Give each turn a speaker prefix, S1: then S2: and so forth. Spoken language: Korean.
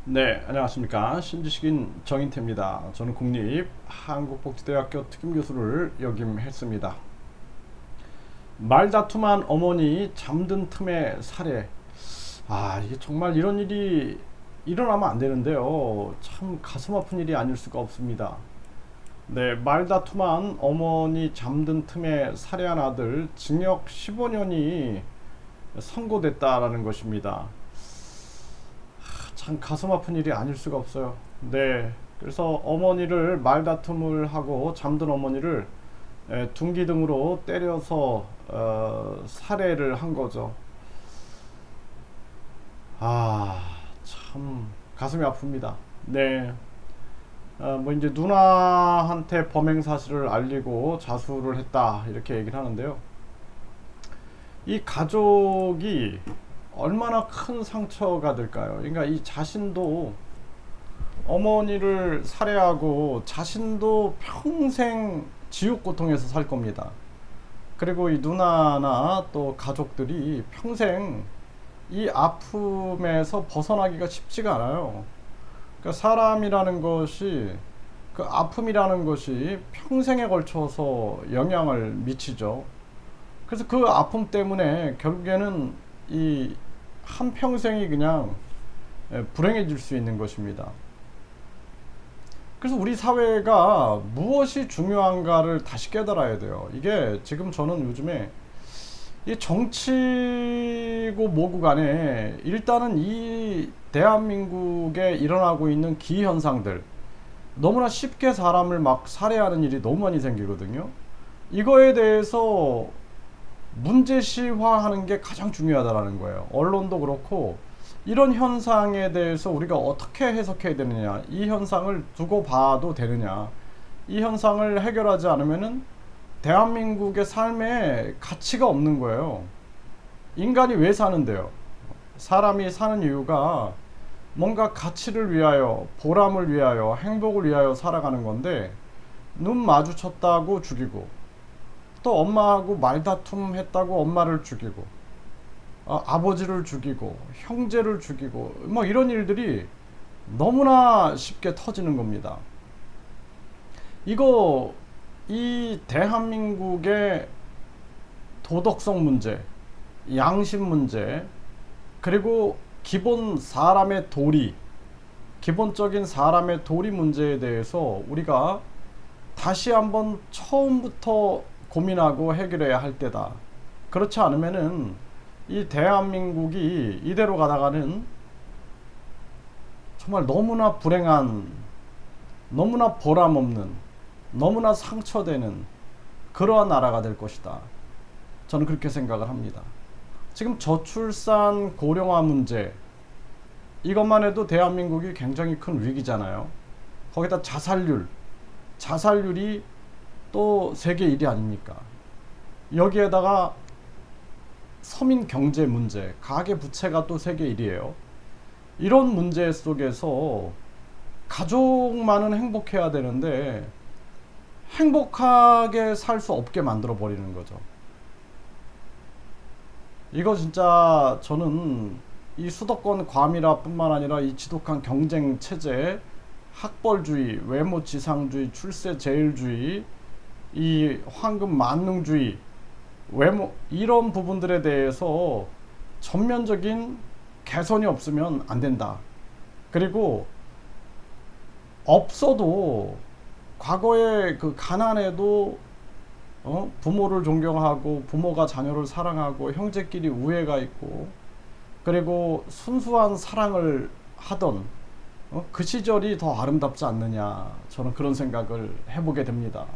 S1: 네, 안녕하십니까. 신지식인 정인태입니다. 저는 국립한국복지대학교 특임교수를 역임했습니다. 말다툼한 어머니 잠든 틈에 살해. 이게 정말 이런 일이 일어나면 안 되는데요. 참 가슴 아픈 일이 아닐 수가 없습니다. 네, 말다툼한 어머니 잠든 틈에 살해한 아들 징역 15년이 선고됐다라는 것입니다. 참 가슴 아픈 일이 아닐 수가 없어요. 네. 그래서 어머니를 말다툼을 하고 잠든 어머니를 둔기 등으로 때려서 살해를 한 거죠. 참 가슴이 아픕니다. 네. 뭐 이제 누나한테 범행 사실을 알리고 자수를 했다 이렇게 얘기를 하는데요. 이 가족이 얼마나 큰 상처가 될까요? 그러니까 이 자신도 어머니를 살해하고 자신도 평생 지옥 고통에서 살 겁니다. 그리고 이 누나나 또 가족들이 평생 이 아픔에서 벗어나기가 쉽지가 않아요. 그러니까 사람이라는 것이 그 아픔이라는 것이 평생에 걸쳐서 영향을 미치죠. 그래서 그 아픔 때문에 결국에는 이 한평생이 그냥 불행해질 수 있는 것입니다. 그래서 우리 사회가 무엇이 중요한가를 다시 깨달아야 돼요. 이게 지금 저는 요즘에 이 정치고 뭐고 간에 일단은 이 대한민국에 일어나고 있는 기현상들, 너무나 쉽게 사람을 막 살해하는 일이 너무 많이 생기거든요. 이거에 대해서 문제시화하는 게 가장 중요하다라는 거예요. 언론도 그렇고 이런 현상에 대해서 우리가 어떻게 해석해야 되느냐, 이 현상을 두고 봐도 되느냐, 이 현상을 해결하지 않으면은 대한민국의 삶에 가치가 없는 거예요. 인간이 왜 사는데요? 사람이 사는 이유가 뭔가 가치를 위하여, 보람을 위하여, 행복을 위하여 살아가는 건데, 눈 마주쳤다고 죽이고, 또 엄마하고 말다툼 했다고 엄마를 죽이고, 아버지를 죽이고, 형제를 죽이고, 뭐 이런 일들이 너무나 쉽게 터지는 겁니다. 이거, 이 대한민국의 도덕성 문제, 양심 문제, 그리고 기본 사람의 도리, 기본적인 사람의 도리 문제에 대해서 우리가 다시 한번 처음부터 고민하고 해결해야 할 때다. 그렇지 않으면은 이 대한민국이 이대로 가다가는 정말 너무나 불행한, 너무나 보람 없는, 너무나 상처되는 그러한 나라가 될 것이다. 저는 그렇게 생각을 합니다. 지금 저출산 고령화 문제, 이것만 해도 대한민국이 굉장히 큰 위기잖아요. 거기다 자살률이 또 세계 1위 아닙니까? 여기에다가 서민 경제 문제, 가계 부채가 또 세계 1위예요. 이런 문제 속에서 가족만은 행복해야 되는데 행복하게 살 수 없게 만들어 버리는 거죠. 이거 진짜 저는 이 수도권 과밀화 뿐만 아니라 이 지독한 경쟁 체제, 학벌주의, 외모 지상주의, 출세 제일주의, 이 황금 만능주의, 외모, 이런 부분들에 대해서 전면적인 개선이 없으면 안 된다. 그리고 없어도 과거에 그 가난에도 부모를 존경하고 부모가 자녀를 사랑하고 형제끼리 우애가 있고 그리고 순수한 사랑을 하던 그 시절이 더 아름답지 않느냐, 저는 그런 생각을 해보게 됩니다.